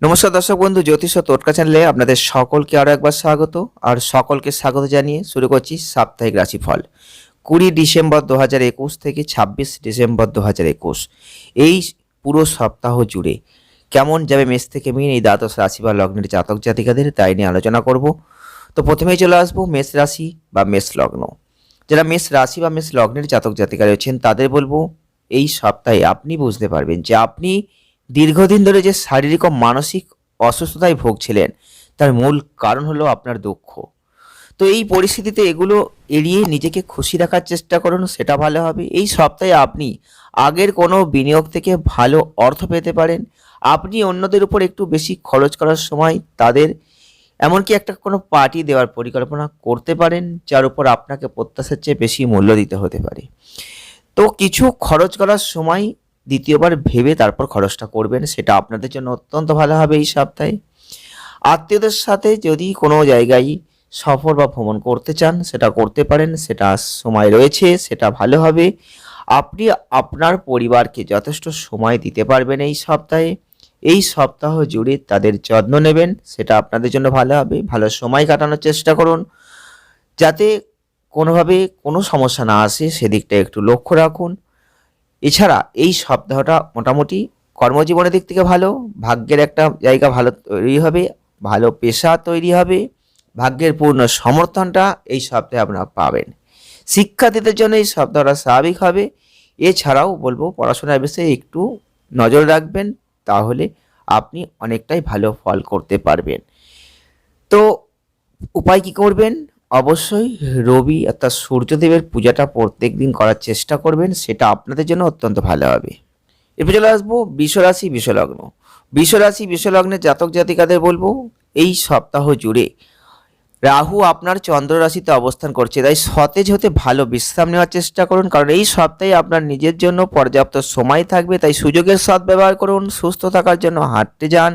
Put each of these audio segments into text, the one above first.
নমস্কার দর্শক বন্ধু, জ্যোতিষ ও টোটকা চ্যানেলে আপনাদের সকলকে আরও একবার স্বাগত। আর সকলকে স্বাগত জানিয়ে শুরু করছি সাপ্তাহিক রাশিফল 20 ডিসেম্বর 2021 থেকে 26 ডিসেম্বর 2021। এই পুরো সপ্তাহ জুড়ে কেমন যাবে মেষ থেকে মিন এই দ্বাদশ রাশি বা লগ্নের জাতক জাতিকাদের, তাই নিয়ে আলোচনা করব। তো প্রথমেই চলে আসবো মেষ রাশি বা মেষ লগ্ন। যারা মেষ রাশি বা মেষ লগ্নের জাতক জাতিকা রয়েছেন তাদের বলবো, এই সপ্তাহে আপনি বুঝতে পারবেন যে আপনি দীর্ঘদিন ধরে যে শারীরিক ও মানসিক অসুস্থতায় ভুগছিলেন তার মূল কারণ হলো আপনার দুঃখ। তো এই পরিস্থিতিতে এগুলো এড়িয়ে নিজেকে খুশি রাখার চেষ্টা করুন, সেটা ভালো হবে। এই সপ্তাহে আপনি আগের কোনো বিনিয়োগ থেকে ভালো অর্থ পেতে পারেন। আপনি অন্যদের উপর একটু বেশি খরচ করার সময় তাদের এমনকি একটা কোনো পার্টি দেওয়ার পরিকল্পনা করতে পারেন, যার উপর আপনাকে প্রত্যাশার চেয়ে বেশি মূল্য দিতে হতে পারে। তো কিছু খরচ করার সময় দ্বিতীয়বার ভেবে তারপর খরচটা করবেন, সেটা আপনাদের জন্য অত্যন্ত ভালো হবে। এই সপ্তাহে আত্মীয়দের সাথে যদি কোনো জায়গায় সফর বা ভ্রমণ করতে চান সেটা করতে পারেন, সেটা সময় রয়েছে, সেটা ভালো হবে। আপনি আপনার পরিবারকে যথেষ্ট সময় দিতে পারবেন এই সপ্তাহে। এই সপ্তাহ জুড়ে তাদের যত্ন নেবেন, সেটা আপনাদের জন্য ভালো হবে। ভালো সময় কাটানোর চেষ্টা করুন, যাতে কোনোভাবে কোনো সমস্যা না আসে সেদিকটা একটু লক্ষ্য রাখুন। এছাড়া এই সপ্তাহটা মোটামুটি কর্মজীবনের দিক থেকে ভালো, ভাগ্যের একটা জায়গা ভালো তৈরি হবে, ভালো পেশা তৈরি হবে, ভাগ্যের পূর্ণ সমর্থনটা এই সপ্তাহে আপনারা পাবেন। শিক্ষার্থীদের জন্য এই সপ্তাহটা স্বাভাবিক হবে। এছাড়াও বলবো পড়াশোনার বিষয়ে একটু নজর রাখবেন, তাহলে আপনি অনেকটাই ভালো ফল করতে পারবেন। তো উপায় কি করবেন? অবশ্যই রবি অর্থাৎ সূর্যদেবের পূজাটা প্রত্যেক দিন করার চেষ্টা করবেন, সেটা আপনাদের জন্য অত্যন্ত ভালো হবে। এরপর চলে আসবো বিশ্বরাশি বিশ্বলগ্ন। বিশ্বরাশি বিশ্বলগ্নের জাতক জাতিকাদের বলবো, এই সপ্তাহ জুড়ে রাহু আপনার চন্দ্র রাশিতে অবস্থান করছে, তাই সতেজ হতে ভালো বিশ্রাম নেওয়ার চেষ্টা করুন, কারণ এই সপ্তাহে আপনার নিজের জন্য পর্যাপ্ত সময় থাকবে। তাই সুযোগের সদ্ব্যবহার করুন, সুস্থ থাকার জন্য হাঁটতে যান।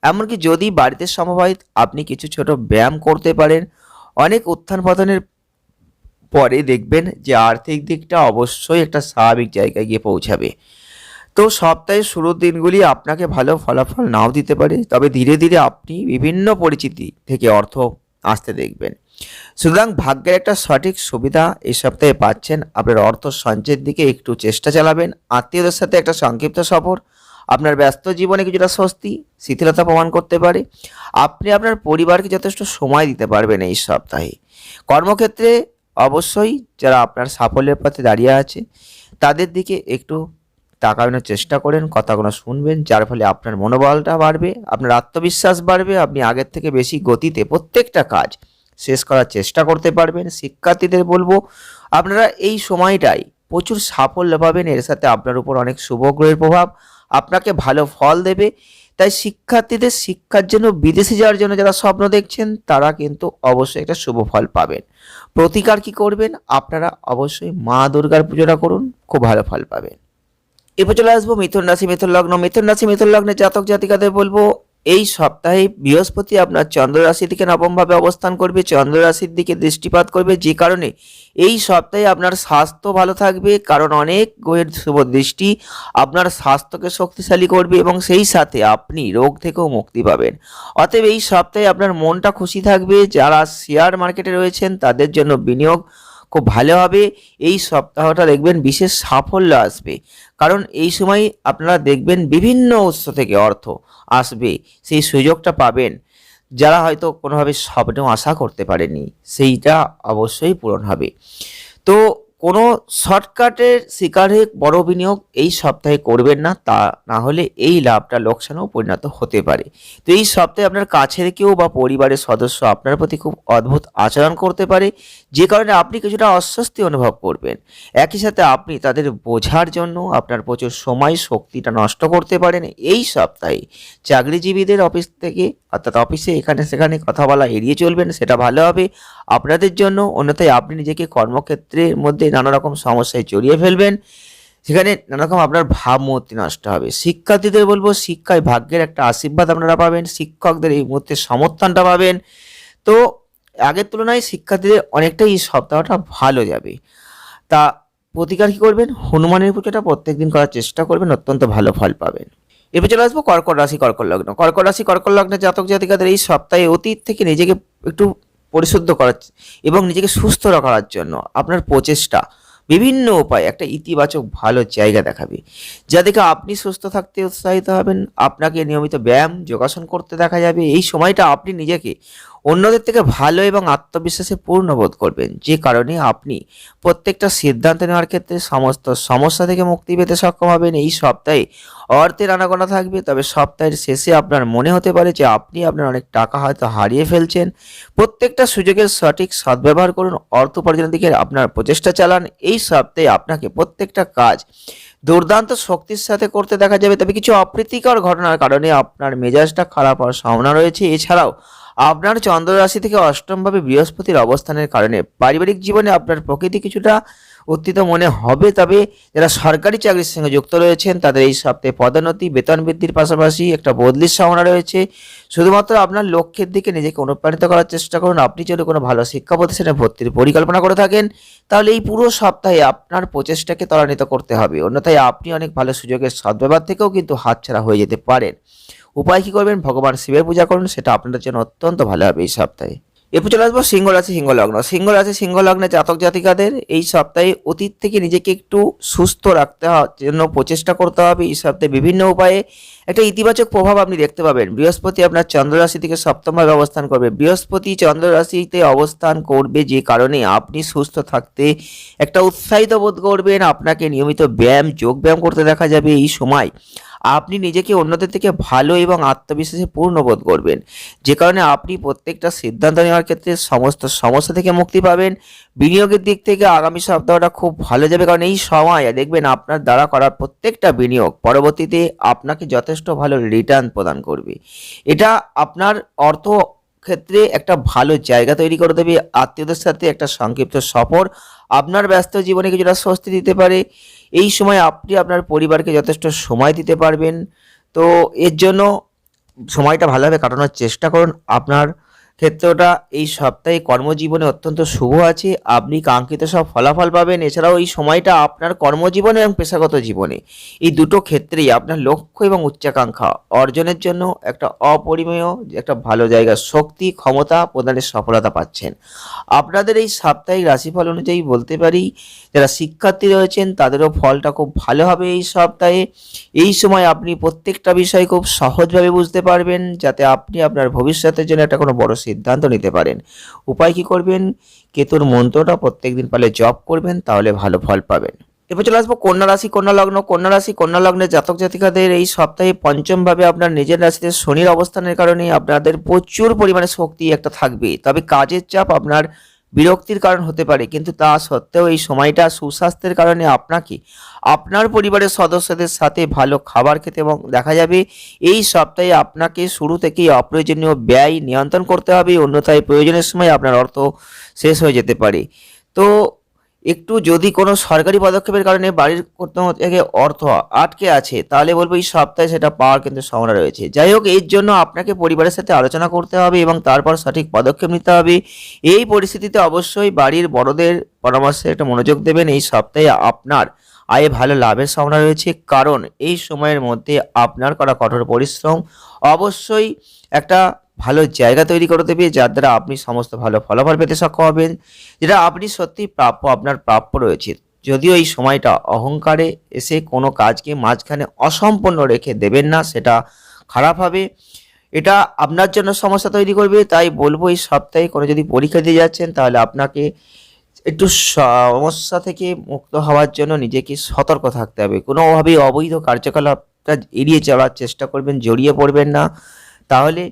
এমনকি যদি বাড়িতে সম্ভব হয় আপনি কিছু ছোট ব্যায়াম করতে পারেন। অনেক উত্থান পতনের পরে দেখবেন যে আর্থিক দিকটা অবশ্যই একটা স্বাভাবিক জায়গায় গিয়ে পৌঁছাবে। তো সপ্তাহের শুরুর দিনগুলি আপনাকে ভালো ফলাফল নাও দিতে পারে, তবে ধীরে ধীরে আপনি বিভিন্ন পরিচিতি থেকে অর্থ আসতে দেখবেন। সুতরাং ভাগ্যের একটা সঠিক সুবিধা এই সপ্তাহে পাচ্ছেন। আপনার অর্থ সঞ্চয়ের দিকে একটু চেষ্টা চালাবেন। আত্মীয়দের সাথে একটা সংক্ষিপ্ত সফর আপনার ব্যস্ত জীবনে কিছুটা স্বস্তি শিথিলতা প্রমাণ করতে পারে। আপনি আপনার পরিবারকে যথেষ্ট সময় দিতে পারবেন এই সপ্তাহে। কর্মক্ষেত্রে অবশ্যই যারা আপনার সাফল্যের পথে দাঁড়িয়ে আছে তাদের দিকে একটু তাকানোর চেষ্টা করেন, কথাগুলো শুনবেন, যার ফলে আপনার মনোবলটা বাড়বে, আপনার আত্মবিশ্বাস বাড়বে। আপনি আগের থেকে বেশি গতিতে প্রত্যেকটা কাজ শেষ করার চেষ্টা করতে পারবেন। শিক্ষার্থীদের বলবো, আপনারা এই সময়টাই প্রচুর সাফল্য পাবেন। এর সাথে আপনার উপর অনেক শুভ গ্রহের প্রভাব আপনাকে ভালো ফল দেবে। তাই শিক্ষার্থীদের শিক্ষার জন্য বিদেশে যাওয়ার জন্য যারা স্বপ্ন দেখছেন তারা কিন্তু অবশ্যই একটা শুভ ফল পাবেন। প্রতিকার কি করবেন? আপনারা অবশ্যই মা দুর্গার পুজোটা করুন, খুব ভালো ফল পাবেন। এরপর চলে আসবো মিথুন রাশি মিথুন লগ্ন। মিথুন রাশি মিথুন লগ্নের জাতক জাতিকাদের বলবো, এই সপ্তাহে বৃহস্পতি আপনার চন্দ্র রাশি থেকে নবমভাবে অবস্থান করবে, চন্দ্র রাশির দিকে দৃষ্টিপাত করবে, যে কারণে এই সপ্তাহে আপনার স্বাস্থ্য ভালো থাকবে, কারণ অনেক গ্রহের শুভ দৃষ্টি আপনার স্বাস্থ্যকে শক্তিশালী করবে এবং সেই সাথে আপনি রোগ থেকেও মুক্তি পাবেন। অতএব এই সপ্তাহে আপনার মনটা খুশি থাকবে। যারা শেয়ার মার্কেটে রয়েছেন তাদের জন্য বিনিয়োগ খুব ভালো হবে। এই সপ্তাহটা দেখবেন বিশেষ সাফল্য আসবে, কারণ এই সময় আপনারা দেখবেন বিভিন্ন উৎস থেকে অর্থ আসবে, সেই সুযোগটা পাবেন। যারা হয়তো কোনোভাবে স্বপ্নেও আশা করতে পারেনি সেইটা অবশ্যই পূরণ হবে। তো কোনো শর্টকাটের শিকার হয়ে বড় বিনিয়োগ এই সপ্তাহে করবেন না, তা না হলে এই লাভটা লোকসানেও পরিণত হতে পারে। তো এই সপ্তাহে আপনার কাছের কেউ বা পরিবারের সদস্য আপনার প্রতি খুব অদ্ভুত আচরণ করতে পারে, যে কারণে আপনি কিছুটা অস্বস্তি অনুভব করবেন। একই সাথে আপনি তাদের বোঝার জন্য আপনার প্রচুর সময় শক্তিটা নষ্ট করতে পারেন। এই সপ্তাহে চাকরিজীবীদের অফিস থেকে অর্থাৎ অফিসে এখানে সেখানে কথা বলা এড়িয়ে চলবেন, সেটা ভালো হবে আপনাদের জন্য। অন্যথায় আপনি নিজেকে কর্মক্ষেত্রের মধ্যে নানা রকম সমস্যায় জড়িয়ে ফেলবেন, সেখানে নানা রকম আপনার ভাবমূর্তি নষ্ট হবে। শিক্ষার্থীদের বলবো, শিক্ষায় ভাগ্যের একটা আশীর্বাদ আপনারা পাবেন, শিক্ষকদের এই মুহূর্তে সমর্থনটা পাবেন। তো আগের তুলনায় শিক্ষার্থীদের অনেকটাই এই সপ্তাহটা ভালো যাবে। তা প্রতিকার কী করবেন? হনুমানের পুজোটা প্রত্যেক দিন করার চেষ্টা করবেন, অত্যন্ত ভালো ফল পাবেন। এবার চলে আসবো কর্কট রাশি কর্কট লগ্ন। কর্কট রাশি কর্কট লগ্নের জাতক জাতিকাদের এই সপ্তাহে অতীত থেকে নিজেকে একটু পরিশুদ্ধ করার এবং নিজেকে সুস্থ রাখার জন্য আপনার প্রচেষ্টা বিভিন্ন উপায়ে একটা ইতিবাচক ভালো জায়গা দেখাবে, যা দেখে আপনি সুস্থ থাকতে উৎসাহিত হবেন। আপনাকে নিয়মিত ব্যায়াম যোগাসন করতে দেখা যাবে। এই সময়টা আপনি নিজেকে অন্যদের থেকে ভালো এবং আত্মবিশ্বাসে পূর্ণ বোধ করবেন, যে কারণে আপনি প্রত্যেকটা সিদ্ধান্ত নেওয়ার ক্ষেত্রে সমস্ত সমস্যা থেকে মুক্তি পেতে সক্ষম হবেন। এই সপ্তাহে অর্থের আনাগোনা থাকবে, তবে সপ্তাহের শেষে আপনার মনে হতে পারে যে আপনি আপনার অনেক টাকা হয়তো হারিয়ে ফেলছেন। প্রত্যেকটা সুযোগের সঠিক সদ্ব্যবহার করুন, অর্থ উপার্জনের দিকে আপনার প্রচেষ্টা চালান। এই সপ্তাহে আপনাকে প্রত্যেকটা কাজ দুর্দান্ত শক্তির সাথে করতে দেখা যাবে, তবে কিছু অপ্রীতিকর ঘটনার কারণে আপনার মেজাজটা খারাপ হওয়ার সম্ভাবনা রয়েছে। এছাড়াও আপনার চন্দ্র রাশি থেকে অষ্টমভাবে বৃহস্পতির অবস্থানের কারণে পারিবারিক জীবনে আপনার প্রকৃতি কিছুটা উত্থিত মনে হবে, তবে যারা সরকারি চাকরির সঙ্গে যুক্ত রয়েছেন তাদের এই সপ্তাহে পদোন্নতি বেতন বৃদ্ধির পাশাপাশি একটা বদলির সম্ভাবনা রয়েছে। শুধুমাত্র আপনার লক্ষ্যের দিকে নিজেকে অনুপ্রাণিত করার চেষ্টা করুন। আপনি যদি কোনো ভালো শিক্ষা প্রতিষ্ঠানে ভর্তির পরিকল্পনা করে থাকেন, তাহলে এই পুরো সপ্তাহে আপনার প্রচেষ্টাকে ত্বরান্বিত করতে হবে, অন্যথায় আপনি অনেক ভালো সুযোগের সদ্ব্যবহার থেকেও কিন্তু হাতছাড়া হয়ে যেতে পারেন। উপায় কী করবেন? ভগবান শিবের পূজা করুন, সেটা আপনাদের জন্য অত্যন্ত ভালো হবে এই সপ্তাহে। এরপর চলে আসবো সিংহ রাশি সিংহ লগ্ন। সিংহ রাশি সিংহ লগ্নে জাতক জাতিকাদের এই সপ্তাহে অতীত থেকে নিজেকে একটু সুস্থ রাখতে জন্য প্রচেষ্টা করতে হবে। এই সপ্তাহে বিভিন্ন উপায়ে একটা ইতিবাচক প্রভাব আপনি দেখতে পাবেন। বৃহস্পতি আপনার চন্দ্র রাশি থেকে সপ্তমভাবে অবস্থান করবে। বৃহস্পতি চন্দ্র রাশিতে অবস্থান করবে, যে কারণে আপনি সুস্থ থাকতে একটা উৎসাহিত বোধ করবেন। আপনাকে নিয়মিত ব্যায়াম যোগ ব্যায়াম করতে দেখা যাবে। এই সময় আপনি নিজেকে অন্যদের থেকে ভালো এবং আত্মবিশ্বাসে পূর্ণ বোধ করবেন, যে কারণে আপনি প্রত্যেকটা সিদ্ধান্ত নেওয়ার ক্ষেত্রে সমস্ত সমস্যা থেকে মুক্তি পাবেন। বিনিয়োগের দিক থেকে আগামী সপ্তাহটা খুব ভালো যাবে, কারণ এই সময় দেখবেন আপনার দ্বারা করা প্রত্যেকটা বিনিয়োগ পরবর্তীতে আপনাকে যথেষ্ট ভালো রিটার্ন প্রদান করবে। এটা আপনার অর্থ ক্ষেত্রে একটা ভালো জায়গা তৈরি করে দেবে। আত্মীয়দের সাথে একটা সংক্ষিপ্ত সফর আপনার ব্যস্ত জীবনে কিছুটা স্বস্তি দিতে পারে। এই সময় আপনি আপনার পরিবারকে যথেষ্ট সময় দিতে পারবেন। তো এর জন্য সময়টা ভালোভাবে কাটানোর চেষ্টা করুন। আপনার ক্ষেত্রটা এই সপ্তাহে কর্মজীবনে অত্যন্ত শুভ আছে, আপনি কাঙ্ক্ষিত সব ফলাফল পাবেন। এছাড়াও এই সময়টা আপনার কর্মজীবনে এবং পেশাগত জীবনে এই দুটো ক্ষেত্রেই আপনার লক্ষ্য এবং উচ্চাকাঙ্ক্ষা অর্জনের জন্য একটা অপরিমেয় একটা ভালো জায়গা শক্তি ক্ষমতা প্রদানের সফলতা পাচ্ছেন। আপনাদের এই সাপ্তাহিক রাশিফল অনুযায়ী বলতে পারি, যারা শিক্ষার্থী রয়েছেন তাদেরও ফলটা খুব ভালো হবে এই সপ্তাহে। এই সময় আপনি প্রত্যেকটা বিষয় খুব সহজভাবে বুঝতে পারবেন, যাতে আপনি আপনার ভবিষ্যতের জন্য একটা কোনো বড় সিদ্ধান্ত নিতে পারেন। উপায় কি করবেন? কেতুর মন্ত্রটা প্রত্যেকদিন পারলে জপ করবেন, তাহলে ভালো ফল পাবেন। এরপর চলে আসবো কন্যা রাশি কন্যা লগ্ন। কন্যা রাশি কন্যা লগ্নের জাতক জাতিকাদের এই সপ্তাহে পঞ্চমভাবে আপনার নিজের রাশিতে শনির অবস্থানের কারণে আপনাদের প্রচুর পরিমাণে শক্তি একটা থাকবে, তবে কাজের চাপ আপনার বিরক্তির কারণ হতে পারে, কিন্তু তা সত্ত্বেও এই সময়টা সুস্বাস্থ্যের কারণে আপনাকে আপনার পরিবারের সদস্যদের সাথে ভালো খাবার খেতে এবং দেখা যাবে। এই সপ্তাহে আপনাকে শুরু থেকেই অপ্রয়োজনীয় ব্যয় নিয়ন্ত্রণ করতে হবে, অন্যথায় প্রয়োজনের সময় আপনার অর্থ শেষ হয়ে যেতে পারে। তো একটু যদি কোনো সরকারি পদক্ষেপের কারণে বাড়ির কোনো থেকে অর্থ আটকে আছে, তাহলে বলবো এই সপ্তাহে সেটা পাওয়ার কিন্তু সম্ভাবনা রয়েছে। যাই হোক, এর জন্য আপনাকে পরিবারের সাথে আলোচনা করতে হবে এবং তারপর সঠিক পদক্ষেপ নিতে হবে। এই পরিস্থিতিতে অবশ্যই বাড়ির বড়দের পরামর্শে একটা মনোযোগ দেবেন। এই সপ্তাহে আপনার আয়ে ভালো লাভের সম্ভাবনা রয়েছে, কারণ এই সময়ের মধ্যে আপনার করা কঠোর পরিশ্রম অবশ্যই একটা ভালো জায়গা তৈরি করে দেবে, যার দ্বারা আপনি সমস্ত ভালো ফলাফল পেতে সক্ষম হবেন, যেটা আপনি সত্যি প্রাপ্য আপনার প্রাপ্য রয়েছে। যদিও এই সময়টা অহংকারে এসে কোনো কাজকে মাঝখানে অসম্পূর্ণ রেখে দেবেন না, সেটা খারাপ হবে, এটা আপনার জন্য সমস্যা তৈরি করবে। তাই বলবো এই সপ্তাহে কোনো যদি পরীক্ষা দিয়ে যাচ্ছেন, তাহলে আপনাকে একটু সমস্যা থেকে মুক্ত হওয়ার জন্য নিজেকে সতর্ক থাকতে হবে। কোনোভাবেই অবৈধ কার্যকলাপটা এড়িয়ে চলার চেষ্টা করবেন, জড়িয়ে পড়বেন না, তাহলে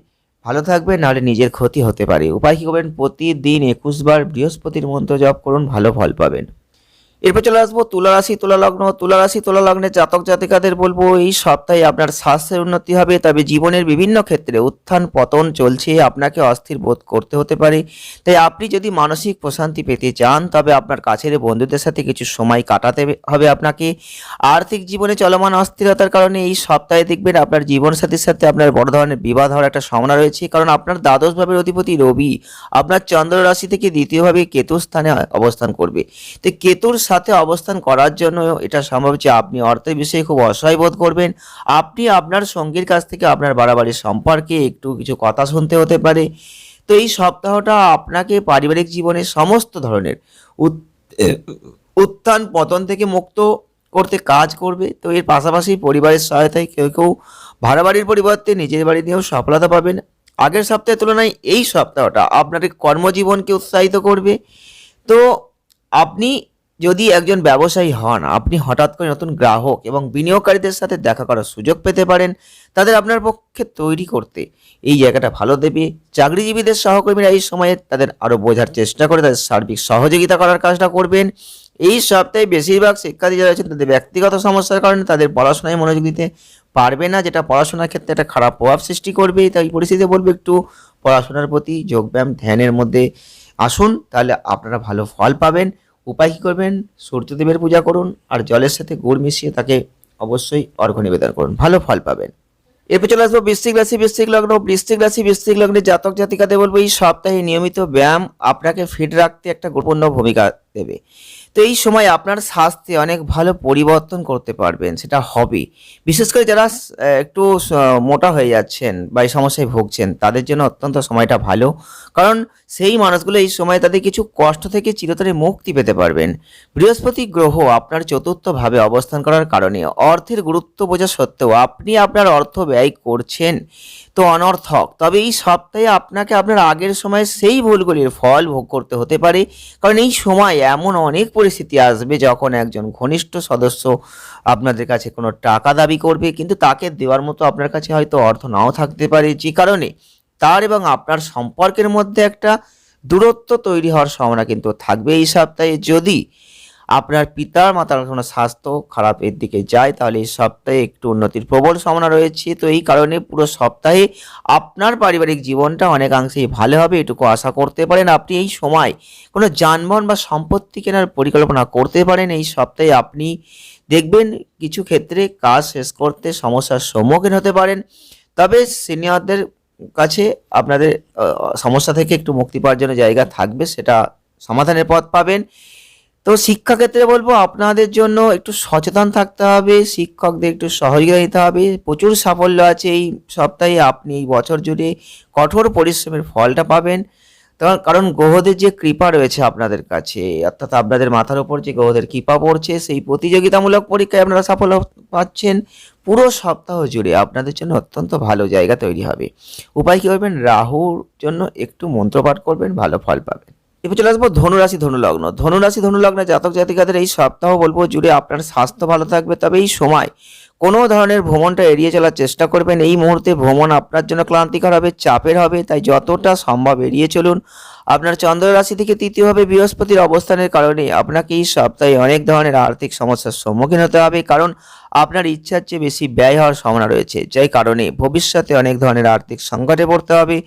ভালো থাকবেন, নাহলে নিজের ক্ষতি হতে পারে। উপায় কী করবেন? প্রতিদিন 21 বার বৃহস্পতির মন্ত্র জপ করুন, ভালো ফল পাবেন। এরপর চলে আসবো তুলা রাশি তুলা লগ্ন। তুলা রাশি তুলা লগ্নের জাতক জাতিকাদের বলবো এই সপ্তাহে আপনার স্বাস্থ্যের উন্নতি হবে, তবে জীবনের বিভিন্ন ক্ষেত্রে উত্থান পতন চলছে, আপনাকে অস্থির বোধ করতে হতে পারে। তাই আপনি যদি মানসিক প্রশান্তি পেতে চান, তবে আপনার কাছের বন্ধুদের সাথে কিছু সময় কাটাতে হবে আপনাকে। আর্থিক জীবনে চলমান অস্থিরতার কারণে এই সপ্তাহে দেখবেন আপনার জীবনসাথীর সাথে আপনার বড় ধরনের বিবাদ হওয়ার একটা সম্ভাবনা রয়েছে, কারণ আপনার দ্বাদশ ভাবের অধিপতি রবি আপনার চন্দ্র রাশি থেকে দ্বিতীয়ভাবে কেতুর স্থানে অবস্থান করবে। তো কেতুর সাথে অবস্থান করার জন্য এটা সম্ভব যে আপনি অর্থের বিষয়ে খুব অসহায় বোধ করবেন। আপনি আপনার সঙ্গীর কাছ থেকে আপনার বাড়াবাড়ি সম্পর্কে একটু কিছু কথা শুনতে হতে পারে। তো এই সপ্তাহটা আপনাকে পারিবারিক জীবনে সমস্ত ধরনের উত্থান পতন থেকে মুক্ত করতে কাজ করবে। তো এর পাশাপাশি পরিবারের সহায়তায় কেউ কেউ ভাড়া বাড়ির পরিবর্তে নিজের বাড়ি নিয়েও সফলতা পাবেন। আগের সপ্তাহের তুলনায় এই সপ্তাহটা আপনার কর্মজীবনকে উৎসাহিত করবে। তো আপনি যদি একজন ব্যবসায়ী হন, আপনি হঠাৎ করে নতুন গ্রাহক এবং বিনিয়োগকারীদের সাথে দেখা করার সুযোগ পেতে পারেন। তাদের আপনার পক্ষে তৈরি করতে এই জায়গাটা ভালো দেবে। চাকরিজীবীদের সহকর্মীরা এই সময়ে তাদের আরও বোঝার চেষ্টা করে তাদের সার্বিক সহযোগিতা করার কাজটা করবেন। এই সপ্তাহে বেশিরভাগ শিক্ষার্থী যারা আছেন তাদের ব্যক্তিগত সমস্যার কারণে তাদের পড়াশোনায় মনোযোগ দিতে পারবে না, যেটা পড়াশোনার ক্ষেত্রে একটা খারাপ প্রভাব সৃষ্টি করবে। তাই এই পরিস্থিতিতে বলবো একটু পড়াশোনার প্রতি যোগব্যায়াম ধ্যানের মধ্যে আসুন, তাহলে আপনারা ভালো ফল পাবেন। উপায় কী করবেন? সূর্যদেবের পূজা করুন আর জলের সাথে গুড় মিশিয়ে তাকে অবশ্যই অর্ঘ্য নিবেদন করুন, ভালো ফল পাবেন। এরপর চলে আসবো বৃশ্চিক রাশি, বৃশ্চিক লগ্ন। বৃশ্চিক রাশি, বৃশ্চিক লগ্নের জাতক জাতিকাদের বলবো এই সপ্তাহে নিয়মিত ব্যায়াম আপনাকে ফিট রাখতে একটা গুরুত্বপূর্ণ ভূমিকা দেবে। তো এই সময় আপনার স্বাস্থ্যে অনেক ভালো পরিবর্তন করতে পারবেন, সেটা হবে। বিশেষ করে যারা একটু মোটা হয়ে যাচ্ছেন বা এই সমস্যায় ভুগছেন তাদের জন্য অত্যন্ত সময়টা ভালো, কারণ সেই মানুষগুলো এই সময় তাদের কিছু কষ্ট থেকে চিরতরে মুক্তি পেতে পারবেন। বৃহস্পতি গ্রহ আপনার চতুর্থভাবে অবস্থান করার কারণে অর্থের গুরুত্ব বোঝা সত্ত্বেও আপনি আপনার অর্থ ব্যয় করছেন তো অনর্থক। তবে এই সপ্তাহে আপনাকে আপনার আগের সময় সেই ভুলগুলির ফল ভোগ করতে হতে পারে, কারণ এই সময় এমন অনেক পরিস্থিতি আসবে যখন একজন ঘনিষ্ঠ সদস্য আপনাদের কাছে কোনো টাকা দাবি করবে, কিন্তু তাকে দেওয়ার মতো আপনার কাছে হয়তো অর্থ নাও থাকতে পারে, যে কারণে তার এবং আপনার সম্পর্কের মধ্যে একটা দূরত্ব তৈরি হওয়ার সম্ভাবনা কিন্তু থাকবে এই সপ্তাহে। যদি আপনার পিতার মাতার কোনো স্বাস্থ্য খারাপের দিকে যায় তাহলে এই সপ্তাহে একটু উন্নতির প্রবল সম্ভাবনা রয়েছে। তো এই কারণে পুরো সপ্তাহে আপনার পারিবারিক জীবনটা অনেকাংশেই ভালো হবে, এটুকু আশা করতে পারেন। আপনি এই সময় কোনো যানবাহন বা সম্পত্তি কেনার পরিকল্পনা করতে পারেন। এই সপ্তাহে আপনি দেখবেন কিছু ক্ষেত্রে কাজ শেষ করতে সমস্যার সম্মুখীন হতে পারেন, তবে সিনিয়রদের কাছে আপনাদের সমস্যা থেকে একটু মুক্তি পাওয়ার জন্য জায়গা থাকবে, সেটা সমাধানের পথ পাবেন। তো শিক্ষাক্ষেত্রে বলবো আপনাদের জন্য একটু সচেতন থাকতে হবে, শিক্ষকদের একটু সহযোগিতা দিতে হবে। প্রচুর সাফল্য আছে এই সপ্তাহে, আপনি এই বছর জুড়ে কঠোর পরিশ্রমের ফলটা পাবেন। কারণ গ্রহদের যে কৃপা রয়েছে আপনাদের কাছে, অর্থাৎ আপনাদের মাথার উপর যে গ্রহদের কৃপা পড়ছে, সেই প্রতিযোগিতামূলক পরীক্ষায় আপনারা সাফল্য পাচ্ছেন। পুরো সপ্তাহ জুড়ে আপনাদের জন্য অত্যন্ত ভালো জায়গা তৈরি হবে। উপায় কী করবেন? রাহুর জন্য একটু মন্ত্রপাঠ করবেন, ভালো ফল পাবেন। এবার চলে আসবো ধনুরাশি, ধনুলগ্ন। ধনুরাশি, ধনুলগ্নে জাতক জাতিকাদের এই সপ্তাহ বলবো জুড়ে আপনার স্বাস্থ্য ভালো থাকবে, তবে এই সময় কোনো ধরনের ভ্রমণটা এড়িয়ে চলার চেষ্টা করবেন। এই মুহূর্তে ভ্রমণ আপনার জন্য ক্লান্তিকর হবে, চাপের হবে, তাই যতটা সম্ভব এড়িয়ে চলুন। আপনার চন্দ্র রাশি থেকে তৃতীয়ভাবে বৃহস্পতির অবস্থানের কারণে আপনাকে এই সপ্তাহে অনেক ধরনের আর্থিক সমস্যার সম্মুখীন হতে হবে, কারণ আপনার ইচ্ছার চেয়ে বেশি ব্যয় হওয়ার সম্ভাবনা রয়েছে, যাই কারণে ভবিষ্যতে অনেক ধরনের আর্থিক সংকটে পড়তে হবে।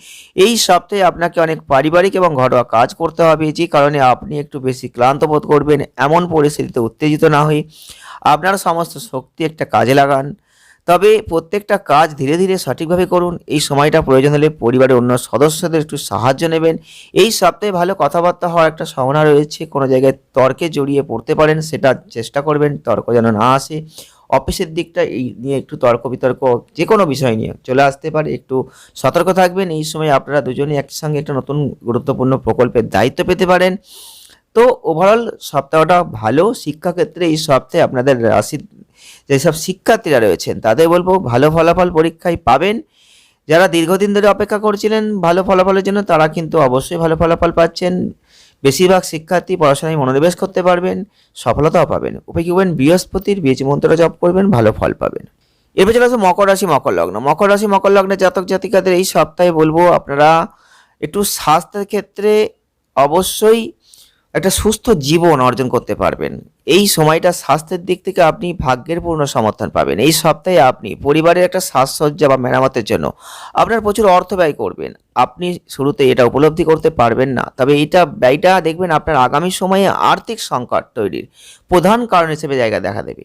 এই সপ্তাহে আপনাকে অনেক পারিবারিক এবং ঘরোয়া কাজ করতে হবে, যে কারণে আপনি একটু বেশি ক্লান্ত বোধ করবেন। এমন পরিস্থিতিতে উত্তেজিত না হয়ে আপনার সমস্ত শক্তি একটা কাজে লাগান, তবে প্রত্যেকটা কাজ ধীরে ধীরে সঠিকভাবে করুন। এই সময়টা প্রয়োজন হলে পরিবারের অন্য সদস্যদের একটু সাহায্য নেবেন। এই সপ্তাহে ভালো কথাবার্তা হওয়ার একটা সম্ভাবনা রয়েছে, কোনো জায়গায় তর্কে জড়িয়ে পড়তে পারেন, সেটা চেষ্টা করবেন তর্ক যেন না আসে। অফিসের দিকটা এই নিয়ে একটু তর্ক বিতর্ক যে কোনো বিষয় নিয়ে চলে আসতে পারে, একটু সতর্ক থাকবেন। এই সময় আপনারা দুজনেই একসঙ্গে একটা নতুন গুরুত্বপূর্ণ প্রকল্পের দায়িত্ব পেতে পারেন। তো ওভারঅল সপ্তাহটা ভালো। শিক্ষাক্ষেত্রে এই সপ্তাহে আপনাদের রাশির যেসব শিক্ষার্থীরা রয়েছেন তাদের বলবো ভালো ফলাফল পরীক্ষায় পাবেন। যারা দীর্ঘদিন ধরে অপেক্ষা করছিলেন ভালো ফলাফলের জন্য, তারা কিন্তু অবশ্যই ভালো ফলাফল পাচ্ছেন। বেশিরভাগ শিক্ষার্থী পড়াশোনায় মনোনিবেশ করতে পারবেন, সফলতাও পাবেন। উপায় কি করবেন? বৃহস্পতির বীজ মন্ত্র জপ করবেন, ভালো ফল পাবেন। এরপর চলে আসবে মকর রাশি, মকর লগ্ন। মকর রাশি, মকর লগ্নের জাতক জাতিকাদের এই সপ্তাহে বলবো আপনারা একটু স্বাস্থ্যের ক্ষেত্রে অবশ্যই একটা সুস্থ জীবন অর্জন করতে পারবেন। এই সময়টা স্বাস্থ্যের দিক থেকে আপনি ভাগ্যের পূর্ণ সমর্থন পাবেন। এই সপ্তাহে আপনি পরিবারের একটা সাজসজ্জা বা মেরামতের জন্য আপনার প্রচুর অর্থ ব্যয় করবেন। আপনি শুরুতে এটা উপলব্ধি করতে পারবেন না, তবে এটা ব্যয়টা দেখবেন আপনার আগামী সময়ে আর্থিক সংকট তৈরির প্রধান কারণ হিসেবে জায়গা দেখা দেবে।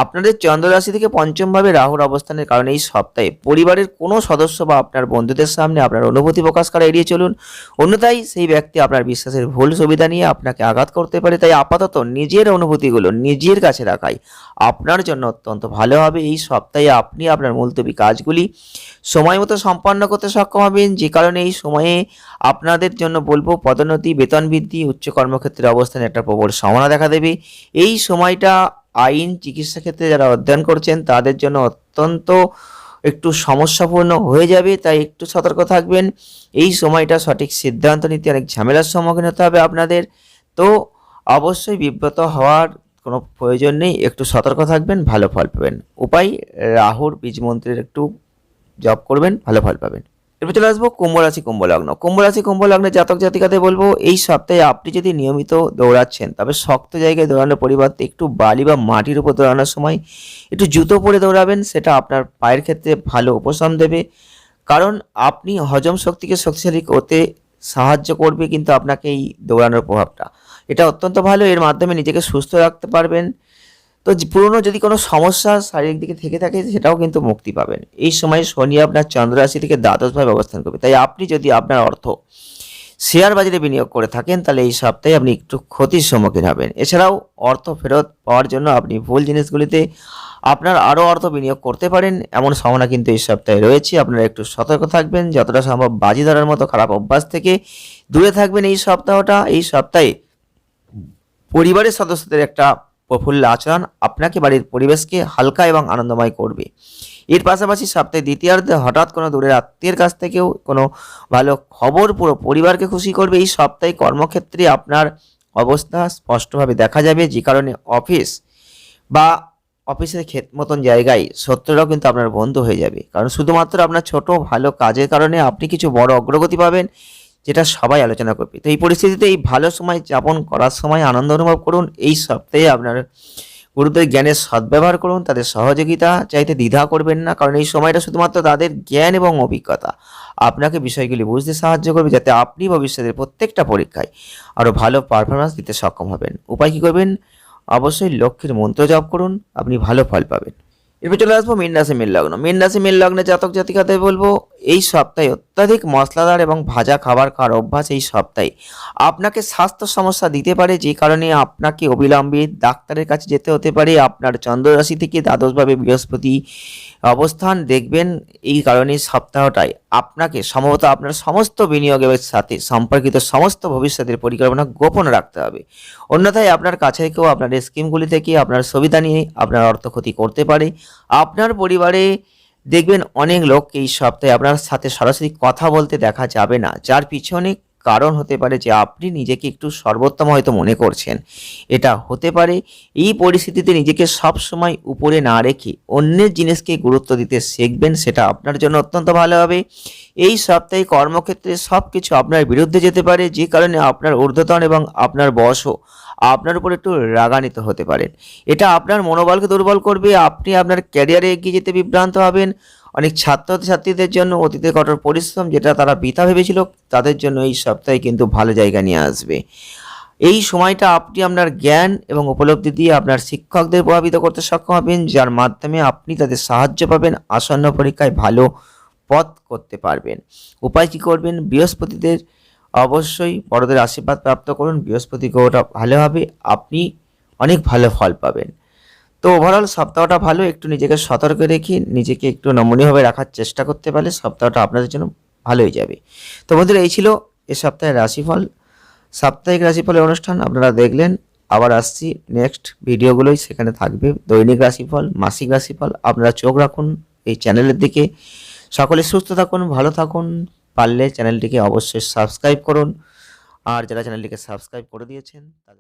আপনাদের চন্দ্র রাশি থেকে পঞ্চমভাবে রাহুর অবস্থানের কারণে এই সপ্তাহে পরিবারের কোনো সদস্য বা আপনার বন্ধুদের সামনে আপনার অনুভূতি প্রকাশ করা এড়িয়ে চলুন, অন্যথায় সেই ব্যক্তি আপনার বিশ্বাসের ভুল সুবিধা নিয়ে আপনাকে আঘাত করতে পারে। তাই আপাতত নিজের অনুভূতিগুলো নিজের কাছে রাখাই আপনার জন্য অত্যন্ত ভালো হবে। এই সপ্তাহে আপনি আপনার মুলতবি কাজগুলি সময় মতো সম্পন্ন করতে সক্ষম হবেন, যে কারণে এই সময়ে আপনাদের জন্য বলবো পদোন্নতি, বেতন বৃদ্ধি, উচ্চ কর্মক্ষেত্রে অবস্থানে একটা প্রবল সম্ভাবনা দেখা দেবে। এই সময়টা আইন, চিকিৎসা ক্ষেত্রে যারা অধ্যয়ন করছেন তাদের জন্য অত্যন্ত একটু সমস্যাপূর্ণ হয়ে যাবে, তাই একটু সতর্ক থাকবেন। এই সময়টা সঠিক সিদ্ধান্ত নিতে অনেক ঝামেলার সম্মুখীন হতে হবে আপনাদের, তো অবশ্যই বিব্রত হওয়ার কোনো প্রয়োজন নেই, একটু সতর্ক থাকবেন, ভালো ফল পাবেন। উপায়, রাহুর বীজ মন্ত্রের একটু জপ করবেন, ভালো ফল পাবেন। এরপর চলে আসবো কুম্ভ রাশি কুম্ভ লগ্ন। কুম্ভ রাশি কুম্ভ লগ্নের জাতক জাতিকাদের বলবো এই সপ্তাহে আপনি যদি নিয়মিত দৌড়াচ্ছেন, তবে শক্ত জায়গায় দৌড়ানোর পরিবর্তে একটু বালি বা মাটির উপর দৌড়ানোর সময় একটু জুতো পরে দৌড়াবেন, সেটা আপনার পায়ের ক্ষেত্রে ভালো উপশম দেবে। কারণ আপনি হজম শক্তিকে শক্তিশালী করতে সাহায্য করবে কিন্তু আপনাকে এই দৌড়ানোর প্রভাবটা, এটা অত্যন্ত ভালো। এর মাধ্যমে নিজেকে সুস্থ রাখতে পারবেন। তো পুরনো যদি কোনো সমস্যা শারীরিক দিকে থেকে থাকে সেটাও কিন্তু মুক্তি পাবেন। এই সময় শনি আপনার চন্দ্র রাশি থেকে দ্বাদশভাবে অবস্থান করবে, তাই আপনি যদি আপনার অর্থ শেয়ার বাজারে বিনিয়োগ করে থাকেন তাহলে এই সপ্তাহে আপনি একটু ক্ষতির সম্মুখীন হবেন। এছাড়াও অর্থ ফেরত পাওয়ার জন্য আপনি ভুল জিনিসগুলিতে আপনার আরও অর্থ বিনিয়োগ করতে পারেন, এমন সম্ভাবনা কিন্তু এই সপ্তাহে রয়েছে। আপনারা একটু সতর্ক থাকবেন, যতটা সম্ভব বাজি ধরার মতো খারাপ অভ্যাস থেকে দূরে থাকবেন। এই সপ্তাহে পরিবারের সদস্যদের একটা প্রফুল্ল আচরণ আপনাকে বাড়ির পরিবেশকে হালকা এবং আনন্দময় করবে। এর পাশাপাশি সপ্তাহে দ্বিতীয়ার্ধে হঠাৎ কোনো দূরের আত্মীয়ের কাছ থেকেও কোনো ভালো খবর পুরো পরিবারকে খুশি করবে। এই সপ্তাহে কর্মক্ষেত্রে আপনার অবস্থা স্পষ্টভাবে দেখা যাবে, যে কারণে অফিস বা অফিসের মতন জায়গায় শত্রুরাও কিন্তু আপনার বন্ধু হয়ে যাবে, কারণ শুধুমাত্র আপনার ছোট ভালো কাজের কারণে আপনি কিছু বড় অগ্রগতি পাবেন, যেটা সবাই আলোচনা করবে। তো এই পরিস্থিতিতে এই ভালো সময় যাপন করার সময় আনন্দ অনুভব করুন। এই সপ্তাহে আপনার গুরুদের জ্ঞানের সদ্ব্যবহার করুন, তাদের সহযোগিতা চাইতে দ্বিধা করবেন না, কারণ এই সময়টা শুধুমাত্র তাদের জ্ঞান এবং অভিজ্ঞতা আপনাকে বিষয়গুলি বুঝতে সাহায্য করবে, যাতে আপনি ভবিষ্যতের প্রত্যেকটা পরীক্ষায় আরও ভালো পারফরমেন্স দিতে সক্ষম হবেন। উপায় কী করবেন? অবশ্যই লক্ষ্মীর মন্ত্র জপ করুন, আপনি ভালো ফল পাবেন। এরপর চলে আসবো মীন রাশি মীন লগ্ন। মীন রাশি মীন লগ্নে জাতক জাতিকাদের বলবো এই সপ্তাহে অত্যাধিক মশলাদার এবং ভাজা খাবার খাওয়ার অভ্যাস এই সপ্তাহে আপনাকে স্বাস্থ্য সমস্যা দিতে পারে, যে কারণে আপনাকে অবিলম্বে ডাক্তারের কাছে যেতে হতে পারে। আপনার চন্দ্র রাশি থেকে দ্বাদশভাবে বৃহস্পতি অবস্থান দেখবেন, এই কারণে সপ্তাহটায় আপনাকে সম্ভবত আপনার সমস্ত বিনিয়োগের সাথে সম্পর্কিত সমস্ত ভবিষ্যতের পরিকল্পনা গোপন রাখতে হবে, অন্যথায় আপনার কাছে কেউ আপনার স্কিমগুলি থেকে আপনার সুবিধা নিয়ে আপনার অর্থ ক্ষতি করতে পারে। আপনার পরিবারে দেখবেন অনেক লোক এই সপ্তাহে আপনার সাথে সরাসরি কথা বলতে দেখা যাবে না, যার পিছনে কারণ হতে পারে যে আপনি নিজেকে একটু সর্বোত্তম হয়তো মনে করছেন, এটা হতে পারে। এই পরিস্থিতিতে নিজেকে সব সময় উপরে না রেখে অন্যের জিনিসকে গুরুত্ব দিতে শিখবেন, সেটা আপনার জন্য অত্যন্ত ভালো হবে। এই সপ্তাহে কর্মক্ষেত্রে সব কিছু আপনার বিরুদ্ধে যেতে পারে, যে কারণে আপনার ঊর্ধ্বতন এবং আপনার বসও আপনার উপর একটু রাগান্বিত হতে পারেন। এটা আপনার মনোবলকে দুর্বল করবে, আপনি আপনার ক্যারিয়ারে এগিয়ে যেতে বিভ্রান্ত হবেন। অনেক ছাত্রছাত্রীদের জন্য অতীতে কঠোর পরিশ্রম যেটা তারা বৃথা ভেবেছিল, তাদের জন্য এই সপ্তাহে কিন্তু ভালো জায়গা নিয়ে আসবে। এই সময়টা আপনি আপনার জ্ঞান এবং উপলব্ধি দিয়ে আপনার শিক্ষকদের প্রভাবিত করতে সক্ষম হবেন, যার মাধ্যমে আপনি তাদের সাহায্য পাবেন, আসন্ন পরীক্ষায় ভালো পথ করতে পারবেন। উপায় কী করবেন? বৃহস্পতিদের অবশ্যই বড়দের আশীর্বাদ প্রাপ্ত করুন, বৃহস্পতি গ্রহটা ভালো হবে, আপনি অনেক ভালো ফল পাবেন। তো ওভারঅল সপ্তাহটা ভালো, একটু নিজেকে সতর্ক রেখে নিজেকে একটু নমনীয়ভাবে রাখার চেষ্টা করতে পারলে সপ্তাহটা আপনাদের জন্য ভালোই যাবে। তো বন্ধুরা, এই ছিল এ সপ্তাহের রাশিফল, সাপ্তাহিক রাশিফলের অনুষ্ঠান আপনারা দেখলেন। আবার আসছি নেক্সট ভিডিওগুলোই, সেখানে থাকবে দৈনিক রাশিফল, মাসিক রাশিফল। আপনারা চোখ রাখুন এই চ্যানেলের দিকে। সকলে সুস্থ থাকুন, ভালো থাকুন। পারলে চ্যানেলটিকে অবশ্যই সাবস্ক্রাইব করুন, আর যারা চ্যানেলটিকে সাবস্ক্রাইব করে দিয়েছেন তাদের